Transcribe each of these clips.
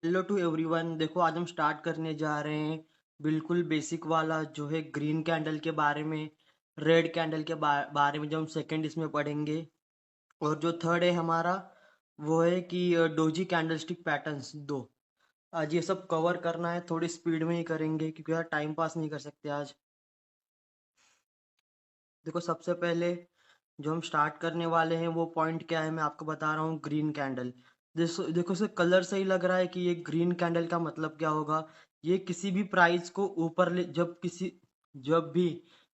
Hello to everyone. देखो आज हम स्टार्ट करने जा रहे हैं बिल्कुल बेसिक वाला जो है ग्रीन कैंडल के बारे में। रेड कैंडल के बारे में जो हम सेकंड इसमें पढ़ेंगे। और जो थर्ड है हमारा वो है कि डोजी कैंडलस्टिक पैटर्न्स दो। आज ये सब कवर करना है, थोड़ी स्पीड में ही करेंगे क्योंकि यार टाइम पास नहीं कर सकते आज। देखो सबसे पहले जो हम स्टार्ट करने वाले हैं वो पॉइंट क्या है मैं आपको बता रहा हूँ। ग्रीन कैंडल, देखो देखो इसे कलर से ही लग रहा है कि ये ग्रीन कैंडल का मतलब क्या होगा। ये किसी भी प्राइस को ऊपर ले जब भी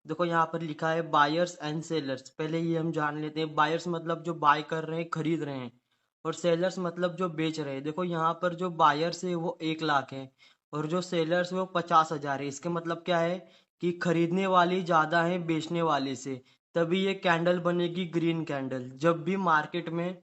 देखो यहाँ पर लिखा है बायर्स एंड सेलर्स। पहले ये हम जान लेते हैं। बायर्स मतलब जो बाय कर रहे हैं, खरीद रहे हैं। और सेलर्स मतलब जो बेच रहे हैं। देखो यहाँ पर जो बायर्स है वो 1 लाख है और जो सेलर्स है वो 50,000 है। इसके मतलब क्या है कि खरीदने वाली ज्यादा है बेचने वाले से। तभी ये कैंडल बनेगी ग्रीन कैंडल। जब भी मार्केट में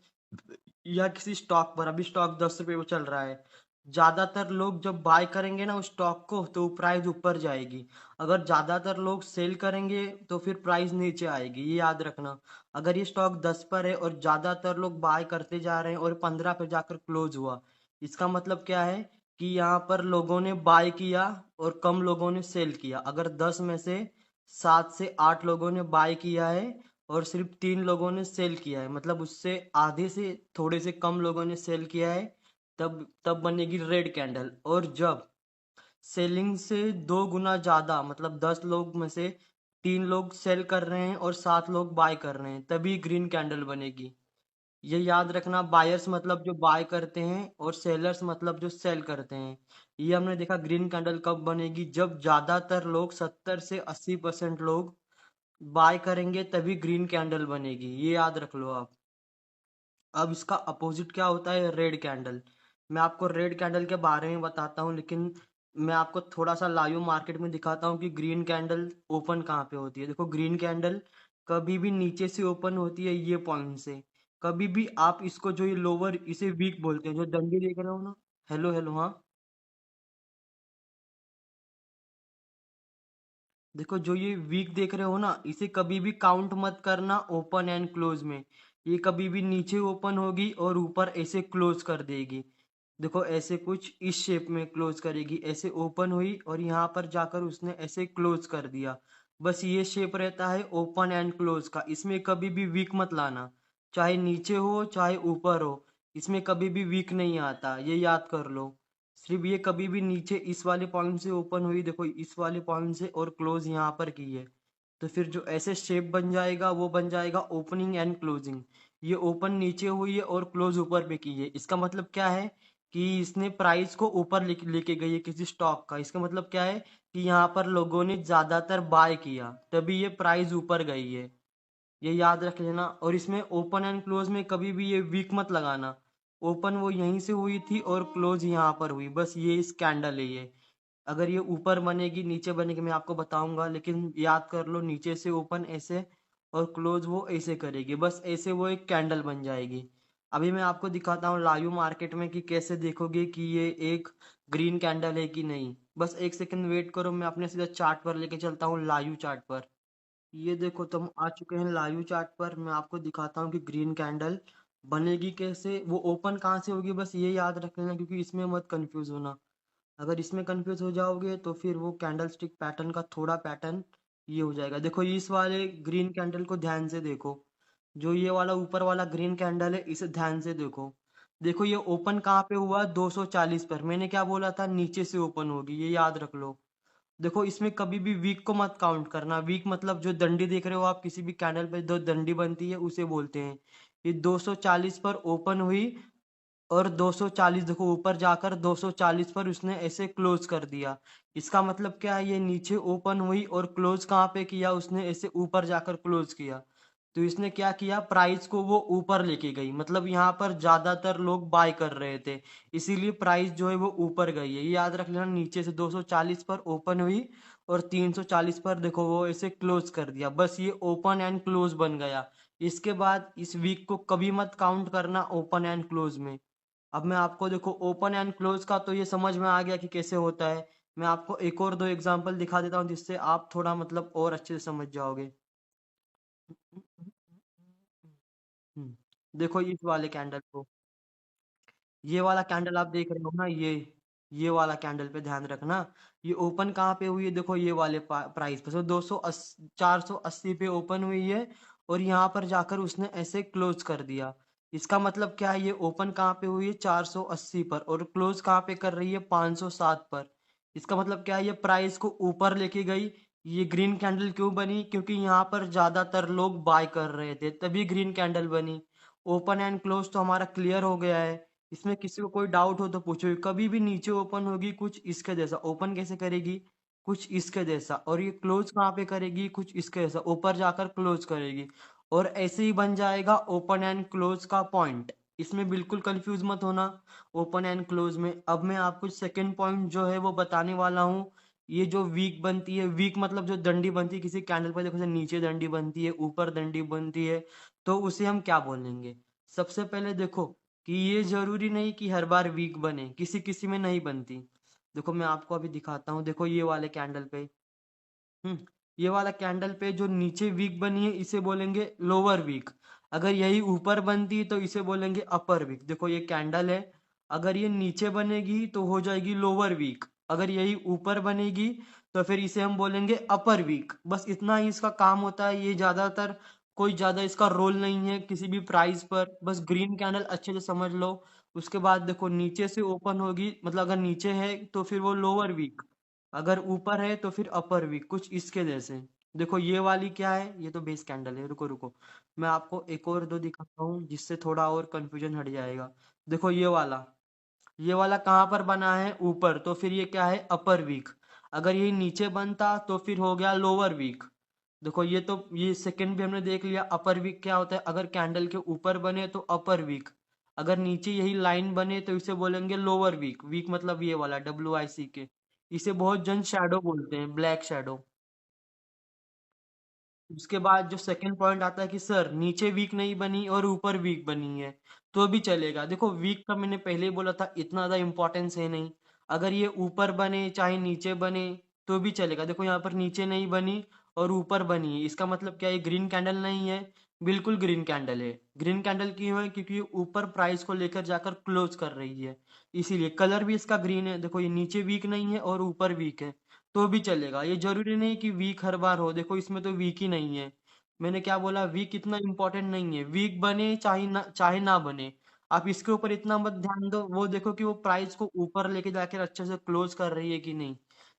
या किसी स्टॉक पर, अभी स्टॉक 10 रुपए में चल रहा है, ज्यादातर लोग जब बाय करेंगे ना उस स्टॉक को तो प्राइस ऊपर जाएगी। अगर ज्यादातर लोग सेल करेंगे तो फिर प्राइस नीचे आएगी, ये याद रखना। अगर ये स्टॉक 10 पर है और ज्यादातर लोग बाय करते जा रहे हैं और 15 पे जाकर क्लोज हुआ, इसका मतलब क्या है कि यहाँ पर लोगों ने बाय किया और कम लोगों ने सेल किया। अगर 10 में से 7 से 8 लोगों ने बाय किया है और सिर्फ 3 लोगों ने सेल किया है, मतलब उससे आधे से थोड़े से कम लोगों ने सेल किया है, तब तब बनेगी रेड कैंडल। और जब सेलिंग से 2 गुना ज्यादा, मतलब 10 लोग में से 3 लोग सेल कर रहे हैं और 7 लोग बाय कर रहे हैं, तभी ग्रीन कैंडल बनेगी। ये याद रखना, बायर्स मतलब जो बाय करते हैं और सेलर्स मतलब जो सेल करते हैं। ये हमने देखा ग्रीन कैंडल कब बनेगी, जब ज्यादातर लोग 70 से 80% लोग बाय करेंगे तभी ग्रीन कैंडल बनेगी, ये याद रख लो आप। अब इसका अपोजिट क्या होता है, रेड कैंडल। मैं आपको रेड कैंडल के बारे में बताता हूँ, लेकिन मैं आपको थोड़ा सा लाइव मार्केट में दिखाता हूँ कि ग्रीन कैंडल ओपन कहाँ पे होती है। देखो ग्रीन कैंडल कभी भी नीचे से ओपन होती है, ये पॉइंट से। कभी भी आप इसको, जो ये लोअर, इसे वीक बोलते हैं, जो डंडी देख रहे हो ना। हेलो हेलो, हाँ। देखो जो ये वीक देख रहे हो ना, इसे कभी भी काउंट मत करना ओपन एंड क्लोज में। ये कभी भी नीचे ओपन होगी और ऊपर ऐसे क्लोज कर देगी। देखो ऐसे कुछ इस शेप में क्लोज करेगी, ऐसे ओपन हुई और यहाँ पर जाकर उसने ऐसे क्लोज कर दिया। बस ये शेप रहता है ओपन एंड क्लोज का। इसमें कभी भी वीक मत लाना, चाहे नीचे हो चाहे ऊपर हो, इसमें कभी भी वीक नहीं आता, ये याद कर लो। सिर्फ ये कभी भी नीचे इस वाले पॉइंट से ओपन हुई, देखो इस वाले पॉइंट से, और क्लोज यहाँ पर की है, तो फिर जो ऐसे शेप बन जाएगा वो बन जाएगा ओपनिंग एंड क्लोजिंग। ये ओपन नीचे हुई है और क्लोज ऊपर पे की है। इसका मतलब क्या है कि इसने प्राइस को ऊपर लेके गई है किसी स्टॉक का। इसका मतलब क्या है कि यहाँ पर लोगों ने ज्यादातर बाय किया, तभी ये प्राइस ऊपर गई है, ये याद रख लेना। और इसमें ओपन एंड क्लोज में कभी भी ये वीक मत लगाना। ओपन वो यहीं से हुई थी और क्लोज यहाँ पर हुई, बस ये स्कैंडल है ये। अगर ये ऊपर बनेगी नीचे बनेगी मैं आपको बताऊंगा, लेकिन याद कर लो नीचे से ओपन ऐसे और क्लोज वो ऐसे करेगी, बस ऐसे वो एक कैंडल बन जाएगी। अभी मैं आपको दिखाता हूँ लाइव मार्केट में कि कैसे देखोगे कि ये एक ग्रीन कैंडल है कि नहीं। बस 1 सेकंड वेट करो, मैं अपने सीधा चार्ट पर लेके चलता हूँ, लाइव चार्ट पर। ये देखो तुम आ चुके हैं लाइव चार्ट पर। मैं आपको दिखाता हूँ कि ग्रीन कैंडल बनेगी कैसे, वो ओपन कहाँ से होगी, बस ये याद रख लेना, क्योंकि इसमें मत कंफ्यूज होना। अगर इसमें कंफ्यूज हो जाओगे तो फिर वो कैंडल स्टिक पैटर्न का थोड़ा पैटर्न ये हो जाएगा। देखो इस वाले ग्रीन कैंडल को ध्यान से देखो, जो ये वाला ऊपर वाला ग्रीन कैंडल है इसे ध्यान से देखो। देखो ये ओपन कहाँ पे हुआ, 240 पर। मैंने क्या बोला था, नीचे से ओपन होगी, ये याद रख लो। देखो इसमें कभी भी वीक को मत काउंट करना। वीक मतलब जो डंडी देख रहे हो आप, किसी भी कैंडल पे दो डंडी बनती है उसे बोलते हैं। ये 240 पर ओपन हुई और 240 देखो ऊपर जाकर 240 पर उसने ऐसे क्लोज कर दिया। इसका मतलब क्या है, ये नीचे ओपन हुई और क्लोज कहाँ पे किया उसने, ऐसे ऊपर जाकर क्लोज किया। तो इसने क्या किया, प्राइस को वो ऊपर लेके गई, मतलब यहाँ पर ज्यादातर लोग बाय कर रहे थे, इसीलिए प्राइस जो है वो ऊपर गई है, ये याद रख लेना। नीचे से 240 पर ओपन हुई और 340 पर देखो वो ऐसे क्लोज कर दिया, बस ये ओपन एंड क्लोज बन गया। इसके बाद इस वीक को कभी मत काउंट करना ओपन एंड क्लोज में। अब मैं आपको, देखो ओपन एंड क्लोज का तो ये समझ में आ गया कि कैसे होता है। मैं आपको एक और दो एग्जांपल दिखा देता हूँ जिससे आप थोड़ा मतलब और अच्छे से समझ जाओगे। देखो इस वाले कैंडल को, ये वाला कैंडल आप देख रहे हो ना, ये वाला कैंडल पे ध्यान रखना। ये ओपन कहाँ पे हुई है, देखो ये वाले प्राइस पे, 480 पे ओपन हुई है, और यहाँ पर जाकर उसने ऐसे क्लोज कर दिया। इसका मतलब क्या है, ये ओपन कहाँ पे हुई है, 480 पर, और क्लोज कहाँ पे कर रही है, 507 पर। इसका मतलब क्या है, ये प्राइस को ऊपर लेके गई। ये ग्रीन कैंडल क्यों बनी, क्योंकि यहाँ पर ज्यादातर लोग बाय कर रहे थे, तभी ग्रीन कैंडल बनी। ओपन एंड क्लोज तो हमारा क्लियर हो गया है। इसमें किसी को कोई डाउट हो तो पूछो। कभी भी नीचे ओपन होगी कुछ इसके जैसा, ओपन कैसे करेगी, कुछ इसके जैसा, और ये क्लोज कहाँ पे करेगी, कुछ इसके जैसा, ऊपर जाकर क्लोज करेगी, और ऐसे ही बन जाएगा ओपन एंड क्लोज का पॉइंट। इसमें बिल्कुल कंफ्यूज मत होना ओपन एंड क्लोज में। अब मैं आपको सेकंड पॉइंट जो है वो बताने वाला हूँ। ये जो वीक बनती है, वीक मतलब जो डंडी बनती है किसी कैंडल पर, देखो जैसे नीचे डंडी बनती है, ऊपर डंडी बनती है, तो उसे हम क्या बोलेंगे। सबसे पहले देखो कि ये जरूरी नहीं कि हर बार वीक बने, किसी किसी में नहीं बनती। देखो मैं आपको अभी दिखाता हूँ, देखो ये वाले कैंडल पे, हम्म ये वाला कैंडल पे जो नीचे वीक बनी है इसे बोलेंगे लोअर वीक। अगर यही ऊपर बनती तो इसे बोलेंगे अपर वीक। देखो ये कैंडल है, अगर ये नीचे बनेगी तो हो जाएगी लोअर वीक, अगर यही ऊपर बनेगी तो फिर इसे हम बोलेंगे अपर वीक। बस इतना ही इसका काम होता है, ये ज्यादातर कोई ज्यादा इसका रोल नहीं है किसी भी प्राइस पर। बस ग्रीन कैंडल अच्छे से समझ लो। उसके बाद देखो नीचे से ओपन होगी, मतलब अगर नीचे है तो फिर वो लोअर वीक, अगर ऊपर है तो फिर अपर वी, कुछ इसके जैसे। देखो ये वाली क्या है, ये तो बेस कैंडल है, रुको रुको, मैं आपको एक और दो दिखाता हूँ जिससे थोड़ा और कंफ्यूजन हट जाएगा। देखो ये वाला कहाँ पर बना है, ऊपर, तो फिर ये क्या है, अपर वीक। अगर ये नीचे बनता तो फिर हो गया लोअर वीक। देखो ये सेकंड भी हमने देख लिया। अपर वीक क्या होता है, अगर कैंडल के ऊपर बने तो अपर वीक, अगर नीचे यही लाइन बने तो इसे बोलेंगे लोअर वीक। वीक मतलब ये वाला WIC के। इसे बहुत जन शैडो बोलते हैं, ब्लैक शैडो। उसके बाद जो सेकंड पॉइंट आता है कि सर नीचे वीक नहीं बनी और ऊपर वीक बनी है, तो भी चलेगा। देखो वीक का मैंने पहले ही बोला था, इतना ज्यादा इंपॉर्टेंस है नहीं। अगर ये ऊपर बने चाहे नीचे बने तो भी चलेगा। देखो यहाँ पर नीचे नहीं बनी और ऊपर बनी है, इसका मतलब क्या है, ये ग्रीन कैंडल नहीं है, बिल्कुल ग्रीन कैंडल है। ग्रीन कैंडल क्यों है, क्योंकि ये ऊपर प्राइस को लेकर जाकर क्लोज कर रही है, इसीलिए कलर भी इसका ग्रीन है। देखो ये नीचे वीक नहीं है और ऊपर वीक है, तो भी चलेगा। ये जरूरी नहीं कि वीक हर बार हो, देखो इसमें तो वीक ही नहीं है। मैंने क्या बोला, वीक इतना इंपॉर्टेंट नहीं है, वीक बने चाहे ना बने, आप इसके ऊपर इतना मत ध्यान दो। वो देखो कि वो प्राइस को ऊपर लेके जाकर अच्छे से क्लोज कर रही है कि नहीं,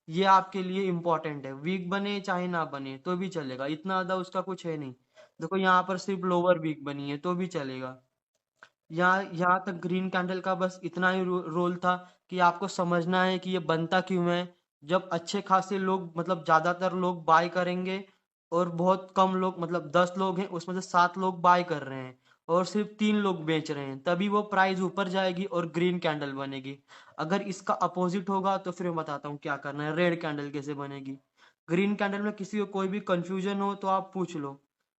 ये आपके लिए इम्पोर्टेंट है। वीक बने चाहे ना बने तो भी चलेगा, इतना ज्यादा उसका कुछ है नहीं। देखो यहाँ पर सिर्फ लोअर वीक बनी है तो भी चलेगा। यहाँ तक ग्रीन कैंडल का बस इतना ही रोल था कि आपको समझना है कि ये बनता क्यों है। जब अच्छे खासे लोग, मतलब ज्यादातर लोग बाय करेंगे, और बहुत कम लोग, मतलब 10 लोग हैं उसमें से 7 लोग बाय कर रहे हैं, और सिर्फ 3 लोग बेच रहे हैं, तभी वो प्राइस ऊपर जाएगी और ग्रीन कैंडल बनेगी। अगर इसका अपोजिट होगा तो फिर मैं बताता हूँ क्या करना है, रेड कैंडल कैसे बनेगी। ग्रीन कैंडल में किसी को कोई भी कंफ्यूजन हो तो आप पूछ लो,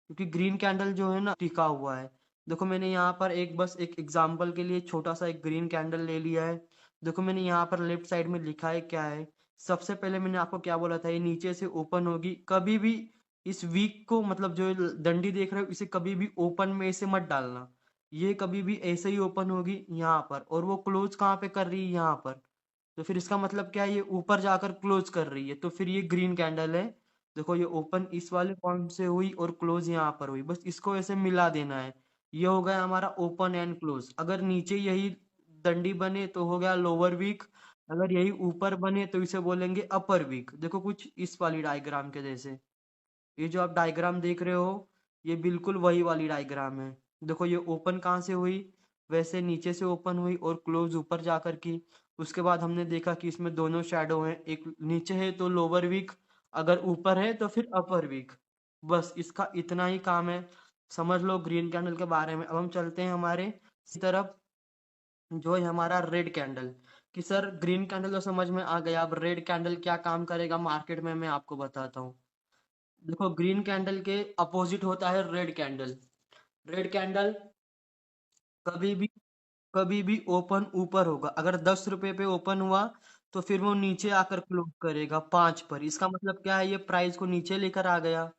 क्योंकि ग्रीन कैंडल जो है ना टिका हुआ है। देखो मैंने यहाँ पर बस एक एग्जांपल के लिए छोटा सा एक ग्रीन कैंडल ले लिया है। देखो मैंने यहाँ पर लेफ्ट साइड में लिखा है क्या है। सबसे पहले मैंने आपको क्या बोला था, ये नीचे से ओपन होगी कभी भी। इस वीक को, मतलब जो ये डंडी देख रहे हो, इसे कभी भी ओपन में ऐसे मत डालना। ये कभी भी ऐसे ही ओपन होगी यहाँ पर, और वो क्लोज कहाँ पे कर रही है, यहाँ पर। तो फिर इसका मतलब क्या है, ये ऊपर जाकर क्लोज कर रही है, तो फिर ये ग्रीन कैंडल है। देखो ये ओपन इस वाले पॉइंट से हुई और क्लोज यहाँ पर हुई, बस इसको ऐसे मिला देना है। ये हो गया हमारा ओपन एंड क्लोज। अगर नीचे यही डंडी बने तो हो गया लोअर वीक, अगर यही ऊपर बने तो इसे बोलेंगे अपर वीक। देखो कुछ इस वाली डायग्राम के जैसे, ये जो आप डायग्राम देख रहे हो, ये बिल्कुल वही वाली डायग्राम है। देखो ये ओपन कहाँ से हुई, वैसे नीचे से ओपन हुई और क्लोज ऊपर जाकर की। उसके बाद हमने देखा कि इसमें दोनों शैडो हैं, एक नीचे है तो लोअर वीक, अगर ऊपर है तो फिर अपर वीक। बस इसका इतना ही काम है, समझ लो ग्रीन कैंडल के बारे में। अब हम चलते हैं हमारे इसी तरफ, जो है हमारा रेड कैंडल। कि सर ग्रीन कैंडल तो समझ में आ गया, अब रेड कैंडल क्या काम करेगा मार्केट में, मैं आपको बताता हूँ। देखो ग्रीन कैंडल के अपोजिट होता है रेड कैंडल। रेड कैंडल कभी भी कभी भी ओपन ऊपर होगा। अगर 10 रुपए पे ओपन हुआ तो फिर वो नीचे आकर क्लोज करेगा 5 पर, इसका मतलब क्या है, ये प्राइस को नीचे लेकर आ गया।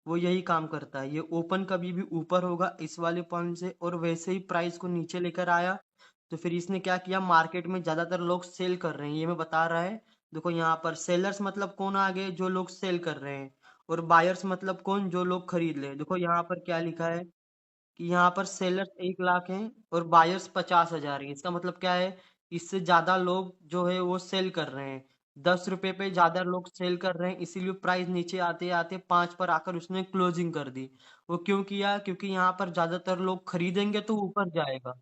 वो यही काम करता है, ये ओपन कभी भी ऊपर होगा इस वाले पॉइंट से, और वैसे ही प्राइस को नीचे लेकर आया तो फिर इसने क्या किया, मार्केट में ज्यादातर लोग सेल कर रहे हैं, ये मैं बता रहा है। देखो यहाँ पर सेलर्स मतलब कौन आ गए, जो लोग सेल कर रहे हैं, और बायर्स मतलब कौन, जो लोग खरीद ले। देखो यहाँ पर क्या लिखा है कि यहाँ पर सेलर्स 1 लाख हैं और बायर्स 50,000 हैं। इसका मतलब क्या है, इससे ज्यादा लोग जो है वो सेल कर रहे हैं। 10 रुपए पे ज्यादा लोग सेल कर रहे हैं, इसीलिए प्राइस नीचे आते आते 5 पर आकर उसने क्लोजिंग कर दी। वो क्यों किया, क्योंकि यहाँ पर ज्यादातर लोग खरीदेंगे तो ऊपर जाएगा,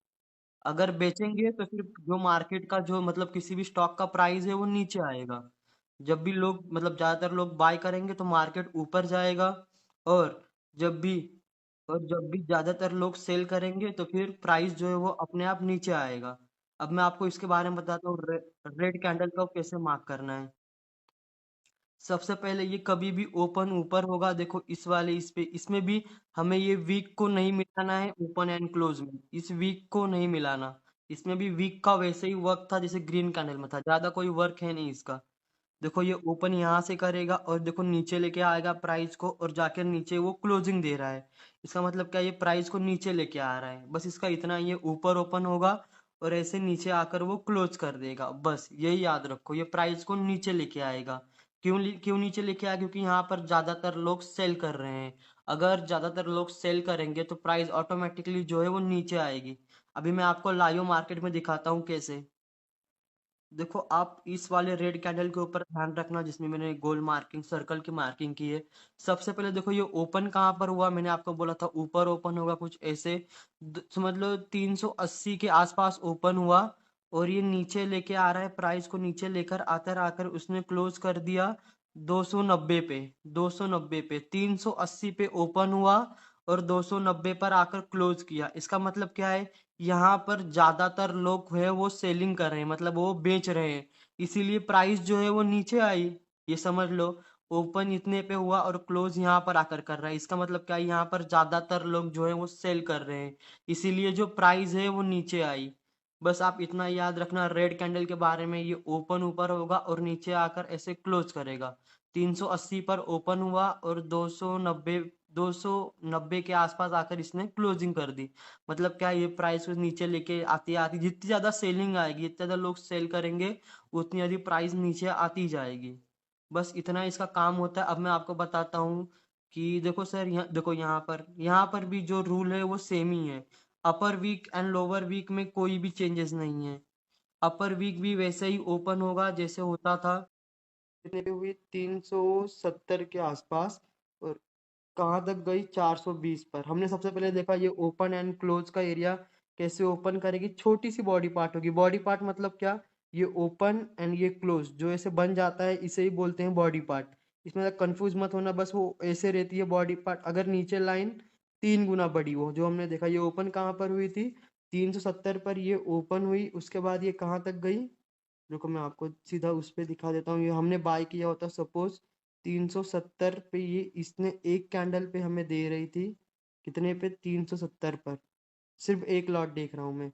अगर बेचेंगे तो फिर जो मार्केट का जो मतलब किसी भी स्टॉक का प्राइस है वो नीचे आएगा। जब भी लोग मतलब ज्यादातर लोग बाय करेंगे तो मार्केट ऊपर जाएगा, और जब भी और जब भी ज्यादातर लोग सेल करेंगे तो फिर प्राइस जो है वो अपने आप नीचे आएगा। अब मैं आपको इसके बारे में बताता हूँ, रेड कैंडल का कैसे मार्क करना है। सबसे पहले ये कभी भी ओपन ऊपर होगा, देखो इस वाले इस पे, इसमें भी हमें ये वीक को नहीं मिलाना है ओपन एंड क्लोज में, इस वीक को नहीं मिलाना। इसमें भी वीक का वैसे ही वर्क था जैसे ग्रीन कैंडल में था, ज्यादा कोई वर्क है नहीं इसका। देखो ये ओपन यहाँ से करेगा और देखो नीचे लेके आएगा प्राइस को, और जाकर नीचे वो क्लोजिंग दे रहा है। इसका मतलब क्या, ये प्राइस को नीचे लेके आ रहा है, बस इसका इतना, ये ऊपर ओपन होगा और ऐसे नीचे आकर वो क्लोज कर देगा, बस यही याद रखो, ये प्राइस को नीचे लेके आएगा। क्यों नीचे लेके आया, क्योंकि यहाँ पर ज्यादातर लोग सेल कर रहे हैं। अगर ज्यादातर लोग सेल करेंगे तो प्राइस ऑटोमेटिकली जो है वो नीचे आएगी। अभी मैं आपको लाइव मार्केट में दिखाता हूँ कैसे। देखो आप इस वाले रेड कैंडल के ऊपर ध्यान रखना, जिसमें मैंने गोल मार्किंग सर्कल की मार्किंग की है। सबसे पहले देखो ये ओपन कहाँ पर हुआ, मैंने आपको बोला था ऊपर ओपन होगा कुछ ऐसे, समझ लो 380 के आसपास ओपन हुआ, और ये नीचे लेके आ रहा है, प्राइस को नीचे लेकर आकर आकर उसने क्लोज कर दिया 290 पे। 290 पे, 380 पे ओपन हुआ और 290 पर आकर क्लोज किया। इसका मतलब क्या है, यहाँ पर ज्यादातर लोग है वो सेलिंग कर रहे हैं, मतलब वो बेच रहे हैं, इसीलिए प्राइस जो है वो नीचे आई। ये समझ लो, ओपन इतने पे हुआ और क्लोज यहाँ पर आकर कर रहा है, इसका मतलब क्या है, यहाँ पर ज्यादातर लोग जो है वो सेल कर रहे हैं, इसीलिए जो प्राइस है वो नीचे आई। बस आप इतना याद रखना रेड कैंडल के बारे में, ये ओपन ऊपर होगा और नीचे आकर ऐसे क्लोज करेगा। 380 पर ओपन हुआ और 290 के आसपास आकर इसने क्लोजिंग कर दी। मतलब क्या, ये प्राइस को नीचे लेके आती आती जितनी ज्यादा सेलिंग आएगी, जितने ज्यादा लोग सेल करेंगे, उतनी ज्यादा प्राइस नीचे आती जाएगी। बस इतना इसका काम होता है। अब मैं आपको बताता हूँ कि देखो सर, यहाँ देखो, यहाँ पर भी जो रूल है वो सेम ही है। अपर वीक एंड लोअर वीक में कोई भी चेंजेस नहीं है। अपर वीक भी वैसे ही ओपन होगा जैसे होता था। कितने पे हुई, 370 के आसपास, और कहाँ तक गई, 420 पर। हमने सबसे पहले देखा ये ओपन एंड क्लोज का एरिया कैसे ओपन करेगी, छोटी सी बॉडी पार्ट होगी। बॉडी पार्ट मतलब क्या, ये ओपन एंड ये क्लोज जो ऐसे बन जाता है, इसे ही बोलते हैं बॉडी पार्ट। इसमें कंफ्यूज मत होना, बस वो ऐसे रहती है बॉडी पार्ट, अगर नीचे लाइन 3 गुना बड़ी हो। जो हमने देखा, ये ओपन कहाँ पर हुई थी, 370 पर ये ओपन हुई, उसके बाद ये कहाँ तक गई। रुको मैं आपको सीधा उस पे दिखा देता हूँ, ये हमने बाय किया होता सपोज 370 पे, ये इसने एक कैंडल पे हमें दे रही थी, कितने पे, 370 पर। सिर्फ एक लॉट देख रहा हूँ मैं,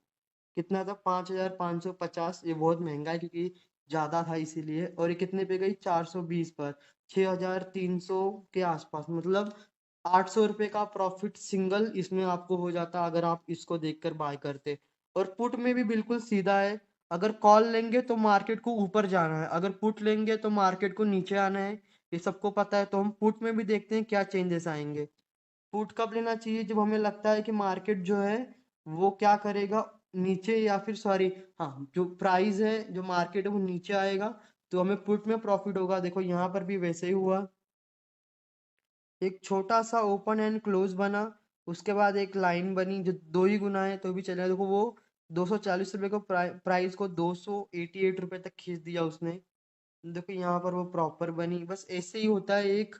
कितना था, 5,550। ये बहुत महंगा है क्योंकि ज्यादा था इसीलिए। और ये कितने पे गई, 420 पर, 6,300 के आसपास, मतलब 800 रुपये का प्रॉफिट सिंगल इसमें आपको हो जाता अगर आप इसको देखकर बाय करते। और पुट में भी बिल्कुल सीधा है, अगर कॉल लेंगे तो मार्केट को ऊपर जाना है, अगर पुट लेंगे तो मार्केट को नीचे आना है। ये सबको पता है, तो हम पुट में भी देखते हैं क्या चेंजेस आएंगे। पुट कब लेना चाहिए, जब हमें लगता है कि मार्केट जो है वो क्या करेगा, नीचे, या फिर सॉरी, हाँ, जो प्राइस है जो मार्केट है वो नीचे आएगा, तो हमें पुट में प्रॉफिट होगा। देखो यहाँ पर भी वैसे ही हुआ, एक छोटा सा ओपन एंड क्लोज बना, उसके बाद एक लाइन बनी जो 2 ही गुना है तो भी चलेगा। देखो वो 240 रुपये को प्राइस को 288 रुपये तक खींच दिया उसने। देखो यहाँ पर वो प्रॉपर बनी, बस ऐसे ही होता है एक,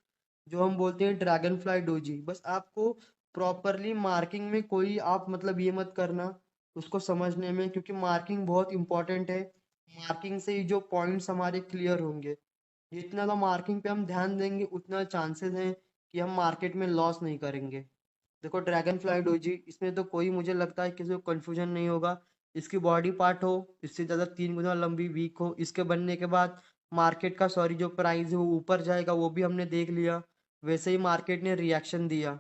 जो हम बोलते हैं ड्रैगन फ्लाई डोजी। बस आपको प्रॉपरली मार्किंग में कोई आप मतलब ये मत करना उसको समझने में, क्योंकि मार्किंग बहुत इंपॉर्टेंट है। मार्किंग से ही जो पॉइंट्स हमारे क्लियर होंगे, जितना तो मार्किंग पे हम ध्यान देंगे उतना चांसेस हैं कि हम मार्केट में लॉस नहीं करेंगे। देखो ड्रैगन फ्लाई डोजी, इसमें तो कोई मुझे लगता है किसी को कंफ्यूजन नहीं होगा। इसकी बॉडी पार्ट हो, इससे ज़्यादा 3 गुना लंबी वीक हो, इसके बनने के बाद मार्केट का सॉरी जो प्राइस है वो ऊपर जाएगा, वो भी हमने देख लिया। वैसे ही मार्केट ने रिएक्शन दिया,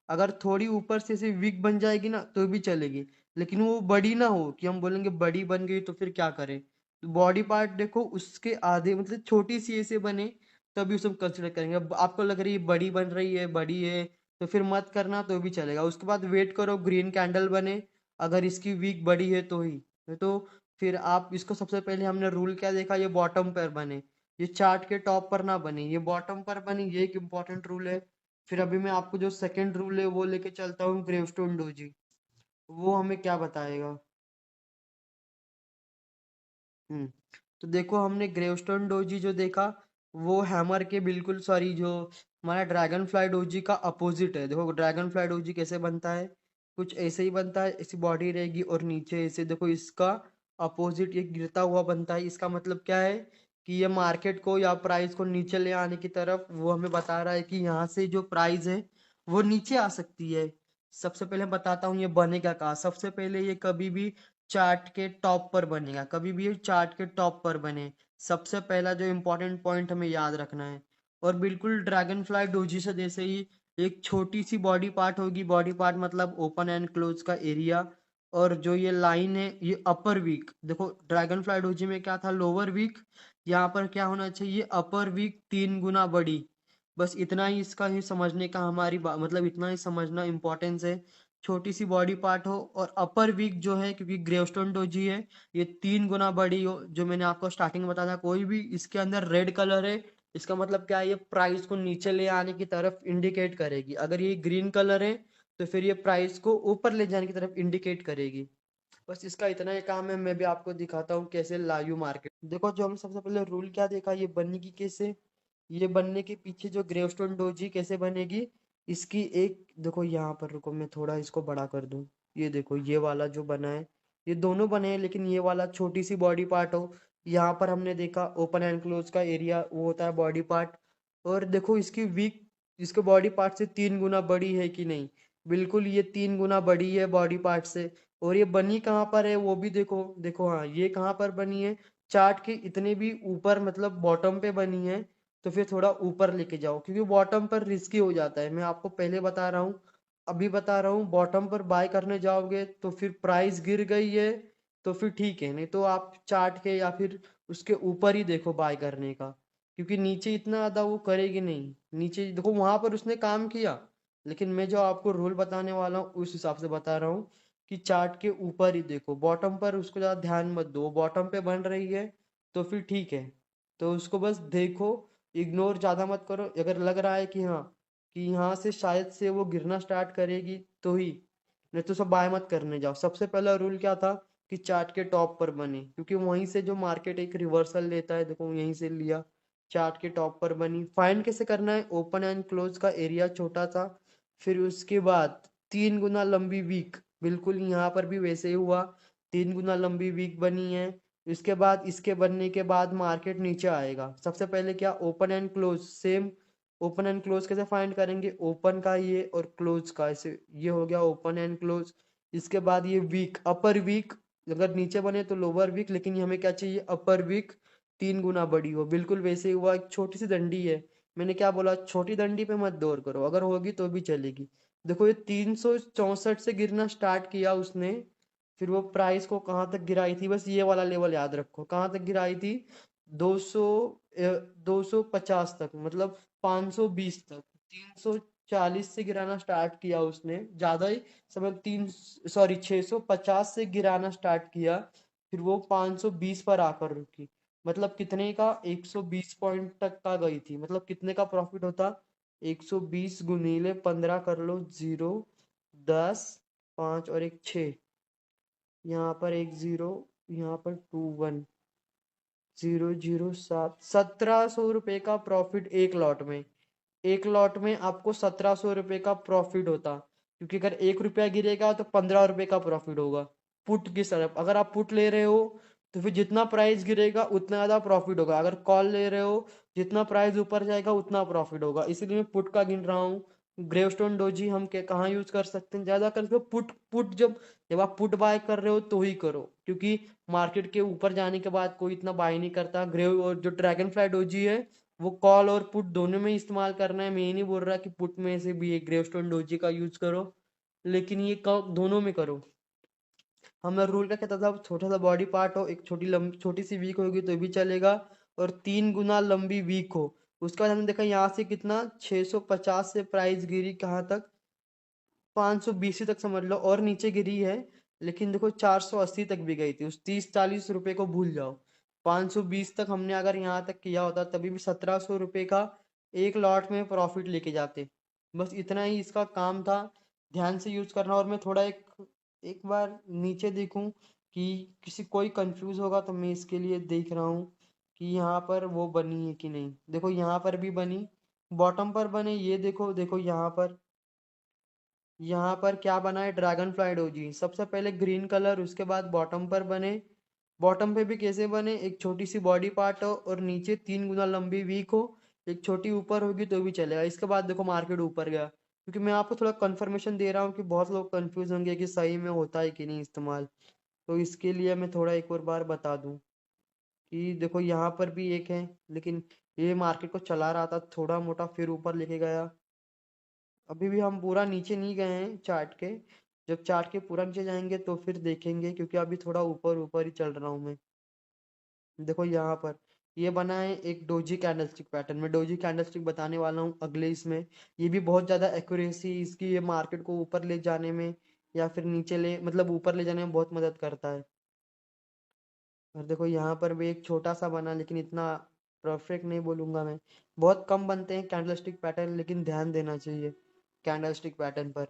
अगर थोड़ी ऊपर से वीक बन जाएगी ना तो भी चलेगी, लेकिन वो बड़ी ना हो कि हम बोलेंगे बड़ी बन गई तो फिर क्या करें। तो बॉडी पार्ट देखो उसके आधे मतलब छोटी सी ऐसे बने तभी उसको कंसिडर करेंगे। अब आपको लग रही है बड़ी बन रही है, बड़ी है, तो फिर मत करना तो भी चलेगा। उसके बाद वेट करो ग्रीन कैंडल बने, अगर इसकी वीक बड़ी है तो ही। नहीं तो फिर आप इसको सबसे पहले हमने रूल क्या देखा, ये बॉटम पर बने, ये चार्ट के टॉप पर ना बने, ये बॉटम पर बनी, ये एक इम्पोर्टेंट रूल है। फिर अभी मैं आपको जो सेकंड रूल है वो लेके चलता हूँ, ग्रेवस्टोन डोजी। वो हमें क्या बताएगा। हम्म तो देखो हमने ग्रेवस्टोन डोजी जो देखा, वो हैमर के बिल्कुल सॉरी जो हमारा ड्रैगन फ्लाई डोजी का अपोजिट है। देखो ड्रैगन फ्लाई डोजी कैसे बनता है, कुछ ऐसे ही बनता है, ऐसी बॉडी रहेगी और नीचे ऐसे देखो इसका अपोजिट ये गिरता हुआ बनता है। इसका मतलब क्या है कि ये मार्केट को या प्राइस को नीचे ले आने की तरफ वो हमें बता रहा है कि यहाँ से जो प्राइस है वो नीचे आ सकती है। सबसे पहले मैं बताता हूँ ये बनेगा कहाँ। सबसे पहले ये कभी भी चार्ट के टॉप पर बनेगा, कभी भी ये चार्ट के टॉप पर बने। सबसे पहला जो इम्पोर्टेंट पॉइंट हमें याद रखना है। और बिल्कुल ड्रैगन फ्लाई डोजी से जैसे ही एक छोटी सी बॉडी पार्ट होगी, बॉडी पार्ट मतलब ओपन एंड क्लोज का एरिया। और जो ये लाइन है ये अपर वीक, देखो ड्रैगन फ्लाई डोजी में क्या था, लोअर वीक, यहाँ पर क्या होना चाहिए, अपर वीक 3 गुना बड़ी। बस इतना ही इसका ही समझने का मतलब इतना ही समझना इम्पोर्टेंस है। छोटी सी बॉडी पार्ट हो और अपर वीक जो है, क्योंकि ग्रेवस्टोन डोजी है, ये 3 गुना बड़ी हो। जो मैंने आपको स्टार्टिंग में बताया था, कोई भी इसके अंदर रेड कलर है, इसका मतलब क्या है, ये प्राइस को नीचे ले आने की तरफ इंडिकेट करेगी। अगर ये ग्रीन कलर है तो फिर ये प्राइस को ऊपर ले जाने की तरफ इंडिकेट करेगी। बस इसका इतना ही काम है। मैं भी आपको दिखाता हूँ कैसे लाइव मार्केट। देखो जो हमने सबसे पहले रूल क्या देखा, ये बनने की कैसे, ये बनने के पीछे जो ग्रेवस्टोन डोजी कैसे बनेगी, इसकी एक देखो यहाँ पर, रुको मैं थोड़ा इसको बड़ा कर दूं। ये देखो ये वाला जो बना है, ये दोनों बने हैं, लेकिन ये वाला छोटी सी बॉडी पार्ट हो। यहाँ पर हमने देखा ओपन एंड क्लोज का एरिया वो होता है बॉडी पार्ट। और देखो इसकी वीक इसके बॉडी पार्ट से 3 गुना बड़ी है कि नहीं, बिल्कुल ये 3 गुना बड़ी है बॉडी पार्ट से। और ये बनी कहाँ पर है वो भी देखो, देखो हाँ ये कहाँ पर बनी है, चार्ट के इतने भी ऊपर मतलब बॉटम पे बनी है। तो फिर थोड़ा ऊपर लेके जाओ, क्योंकि बॉटम पर रिस्की हो जाता है। मैं आपको पहले बता रहा हूँ, अभी बता रहा हूँ, बॉटम पर बाय करने जाओगे तो फिर प्राइस गिर गई है तो फिर ठीक है, नहीं तो आप चार्ट के या फिर उसके ऊपर ही देखो बाय करने का। क्योंकि नीचे इतना ज्यादा वो करेगी नहीं। नीचे देखो वहां पर उसने काम किया, लेकिन मैं जो आपको रूल बताने वाला हूँ उस हिसाब से बता रहा हूँ कि चार्ट के ऊपर ही देखो, बॉटम पर उसको ज्यादा ध्यान मत दो। बॉटम पे बन रही है तो फिर ठीक है, तो उसको बस देखो, इग्नोर ज्यादा मत करो। अगर लग रहा है कि हाँ कि यहाँ से शायद से वो गिरना स्टार्ट करेगी तो ही, नहीं तो सब बाय मत करने जाओ। सबसे पहला रूल क्या था कि चार्ट के टॉप पर बने, क्योंकि वहीं से जो मार्केट एक रिवर्सल लेता है, देखो यहीं से लिया, चार्ट के टॉप पर बनी। फाइंड कैसे करना है, ओपन एंड क्लोज का एरिया छोटा सा, फिर उसके बाद 3 गुना लंबी वीक, बिल्कुल यहाँ पर भी वैसे ही हुआ, 3 गुना लंबी वीक बनी है। इसके बाद इसके बनने के बाद मार्केट नीचे आएगा। सबसे पहले क्या, open and close same. Open and close कैसे फाइंड करेंगे, ओपन का ये और क्लोज का ऐसे, ये हो गया ओपन एंड क्लोज। इसके बाद ये वीक, अपर वीक, अगर नीचे बने तो लोअर वीक, लेकिन हमें क्या चाहिए, अपर वीक 3 गुना बड़ी हो। बिल्कुल वैसे ही हुआ, एक छोटी सी डंडी है, मैंने क्या बोला, छोटी डंडी पे मत दौड़ करो, अगर होगी तो भी चलेगी। देखो ये 364 से गिरना स्टार्ट किया उसने, फिर वो प्राइस को कहाँ तक गिराई थी, बस ये वाला लेवल याद रखो, कहाँ तक गिराई थी, 200 250 तक, मतलब 520 तक। 340 से गिराना स्टार्ट किया उसने, ज्यादा ही समझ, 650 से गिराना स्टार्ट किया, फिर वो 520 पर आकर रुकी। मतलब कितने का, 120 पॉइंट तक का गई थी, मतलब कितने का प्रॉफिट होता, 120 गुनीले 15 कर लो, 0, 10, 5 और एक 6, यहाँ पर एक 0, यहाँ पर 2 1, 007, 1700 रुपये का प्रॉफिट एक लॉट में। एक लॉट में आपको 1700 रुपये का प्रॉफिट होता, क्योंकि अगर 1 रुपया गिरेगा तो 15 रुपये का प्रॉफिट होगा। पुट की तरफ अगर आप पुट ले रहे हो तो फिर जितना प्राइस गिरेगा उतना ज्यादा प्रॉफिट होगा। अगर कॉल ले रहे हो, जितना प्राइस ऊपर जाएगा उतना प्रॉफिट होगा। इसीलिए मैं पुट का गिन रहा हूँ। ग्रेवस्टोन डोजी हम के कहाँ यूज कर सकते हैं, ज्यादा कर पुट। पुट जब जब आप पुट बाय कर रहे हो तो ही करो, क्योंकि मार्केट के ऊपर जाने के बाद कोई इतना बाय नहीं करता। ग्रेव और जो ड्रैगन फ्लाई डोजी है वो कॉल और पुट दोनों में इस्तेमाल करना है। मैं ये नहीं बोल रहा कि पुट में से भी एक ग्रेवस्टोन डोजी का यूज करो, लेकिन ये दोनों में करो। हमें रूल क्या कहता था, छोटा सा बॉडी पार्ट हो, एक छोटी सी वीक होगी तो भी चलेगा, और 3 गुना लंबी वीक हो। उसके बाद हमने देखा यहाँ से कितना 650 से प्राइस गिरी कहाँ तक, 520 तक समझ लो, और नीचे गिरी है। लेकिन देखो 480 तक भी गई थी, उस 30-40 रुपए को भूल जाओ। 520 तक हमने अगर यहाँ तक किया होता तभी भी 1700 रुपये का एक लॉट में प्रॉफिट लेके जाते। बस इतना ही इसका काम था, ध्यान से यूज करना। और मैं थोड़ा एक एक बार नीचे देखूं कि किसी कोई कंफ्यूज होगा तो मैं इसके लिए देख रहा हूँ कि यहाँ पर वो बनी है कि नहीं। देखो यहाँ पर भी बनी, बॉटम पर बने, ये देखो, देखो यहाँ पर क्या बना है, ड्रैगन फ्लाई डोजी सबसे पहले ग्रीन कलर, उसके बाद बॉटम पर बने। बॉटम पे भी कैसे बने, एक छोटी सी बॉडी पार्ट हो और नीचे 3 गुना लंबी वीक हो, एक छोटी ऊपर होगी तो भी चलेगा। इसके बाद देखो मार्केट ऊपर गया, क्योंकि मैं आपको थोड़ा कंफर्मेशन दे रहा हूँ कि बहुत लोग कंफ्यूज होंगे कि सही में होता है कि नहीं इस्तेमाल। तो इसके लिए मैं थोड़ा एक और बार बता दूं कि देखो यहाँ पर भी एक है, लेकिन ये मार्केट को चला रहा था थोड़ा मोटा, फिर ऊपर लेके गया। अभी भी हम पूरा नीचे नहीं गए हैं चार्ट के, जब चार्ट के पूरा नीचे जाएंगे तो फिर देखेंगे, क्योंकि अभी थोड़ा ऊपर ऊपर ही चल रहा हूँ मैं। देखो यहाँ पर ये बना है एक डोजी कैंडलस्टिक पैटर्न में, डोजी कैंडलस्टिक बताने वाला हूँ अगले इसमें। ये भी बहुत ज़्यादा एक्यूरेसी इसकी, ये मार्केट को ऊपर ले जाने में या फिर नीचे ले, मतलब ऊपर ले जाने में बहुत मदद करता है। और देखो यहाँ पर भी एक छोटा सा बना, लेकिन इतना परफेक्ट नहीं बोलूंगा मैं। बहुत कम बनते हैं कैंडलस्टिक पैटर्न, लेकिन ध्यान देना चाहिए कैंडलस्टिक पैटर्न पर।